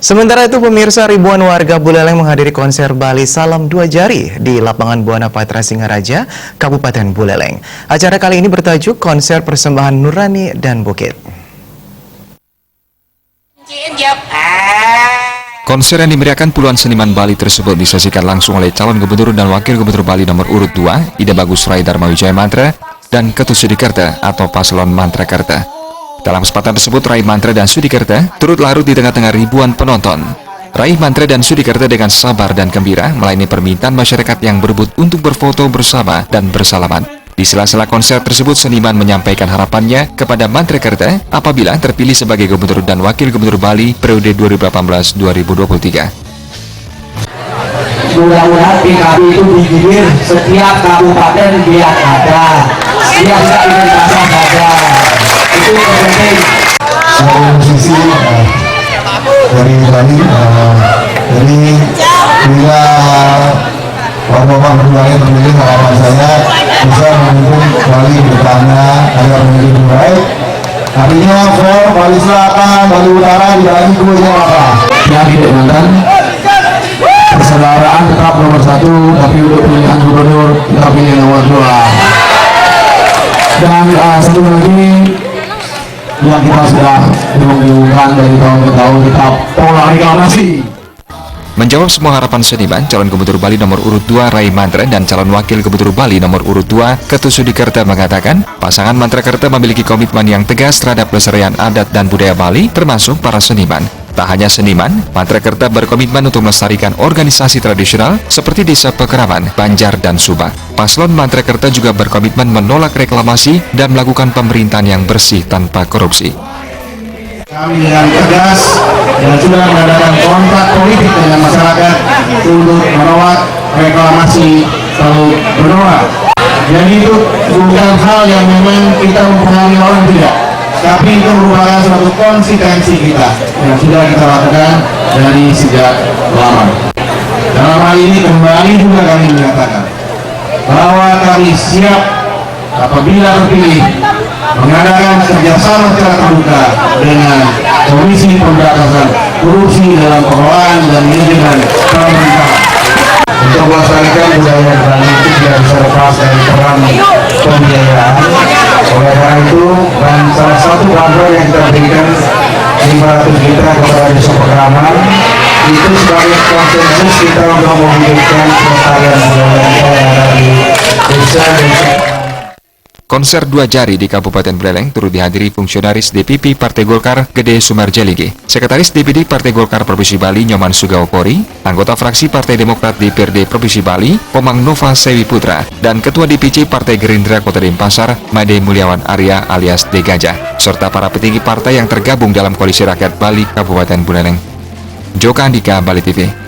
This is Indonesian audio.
Sementara itu pemirsa, ribuan warga Buleleng menghadiri konser Bali Salam Dua Jari di lapangan Buana Patra Singaraja, Kabupaten Buleleng. Acara kali ini bertajuk Konser Persembahan Nurani dan Bukit. Konser yang dimeriahkan puluhan seniman Bali tersebut disaksikan langsung oleh calon gubernur dan wakil gubernur Bali nomor urut 2, Ida Bagus Rai Dharma Wijaya Mantra, dan Ketut Sudikerta atau paslon Mantrakerta. Dalam kesempatan tersebut, Rai Mantra dan Sudikerta turut larut di tengah-tengah ribuan penonton. Rai Mantra dan Sudikerta dengan sabar dan gembira melayani permintaan masyarakat yang berebut untuk berfoto bersama dan bersalaman. Di sela-sela konser tersebut, seniman menyampaikan harapannya kepada Mantrakerta apabila terpilih sebagai gubernur dan wakil gubernur Bali periode 2018-2023. Mudah-mudahan PKB itu digilir setiap kabupaten biar ada, setiap implementasi ada. Itu yang penting. Sebagai musisi dari Bali, jadi bila Bapak-bapak berdua yang terpilih, harapan saya bisa mendukung Bali bertanya agar menjadi lebih baik. Artinya for Bali Selatan, Bali Utara tidak lagi dua apa. Yang tidak mantan, persaudaraan tetap nomor 1, tapi untuk pemilihan gubernur kita pilih nomor 2. Dan satu lagi yang kita sudah diumumkan dari tahun ke tahun, tetap pola reklamasi. Menjawab semua harapan seniman, calon gubernur Bali nomor urut 2 Rai Mantra dan calon wakil gubernur Bali nomor urut 2 Ketut Sudikerta mengatakan, pasangan Mantrakerta memiliki komitmen yang tegas terhadap pelestarian adat dan budaya Bali, termasuk para seniman. Tak hanya seniman, Mantrakerta berkomitmen untuk melestarikan organisasi tradisional seperti Desa Pekeraman, Banjar, dan Subak. Paslon Mantrakerta juga berkomitmen menolak reklamasi dan melakukan pemerintahan yang bersih tanpa korupsi. Kami dengan tegas dan sudah mengadakan kontrak politik dengan masyarakat untuk menolak reklamasi selalu menolak. Jadi itu bukan hal yang memang kita mempengaruhi orang, tidak, tapi itu merupakan suatu konsistensi kita yang sudah kita lakukan dari sejak lama. Dalam hal ini kembali juga kami menyatakan bahwa kami siap apabila terpilih mengadakan kerjasama secara terbuka dengan Komisi Pemberantasan Korupsi dalam pengelolaan dan manajemen pemerintahan untuk melestarikan budaya Bali itu tidak bisa lepas dari peran pembiayaan. Oleh karena itu, dan salah satu bantuan yang kita berikan 500 juta kepada Desa Pekeraman itu sebagai konsensus kita untuk mewujudkan pelestarian budaya yang ada di desa-desa. Konser Dua Jari di Kabupaten Buleleng turut dihadiri fungsionaris DPP Partai Golkar Gede Sumarjaligi, Sekretaris DPD Partai Golkar Provinsi Bali Nyoman Sugawopori, anggota fraksi Partai Demokrat DPRD Provinsi Bali Komang Nova Sewi Putra, dan Ketua DPC Partai Gerindra Kota Denpasar Made Mulyawan Arya alias De Gajah, serta para petinggi partai yang tergabung dalam Koalisi Rakyat Bali Kabupaten Buleleng. Joka Andika, Bali TV.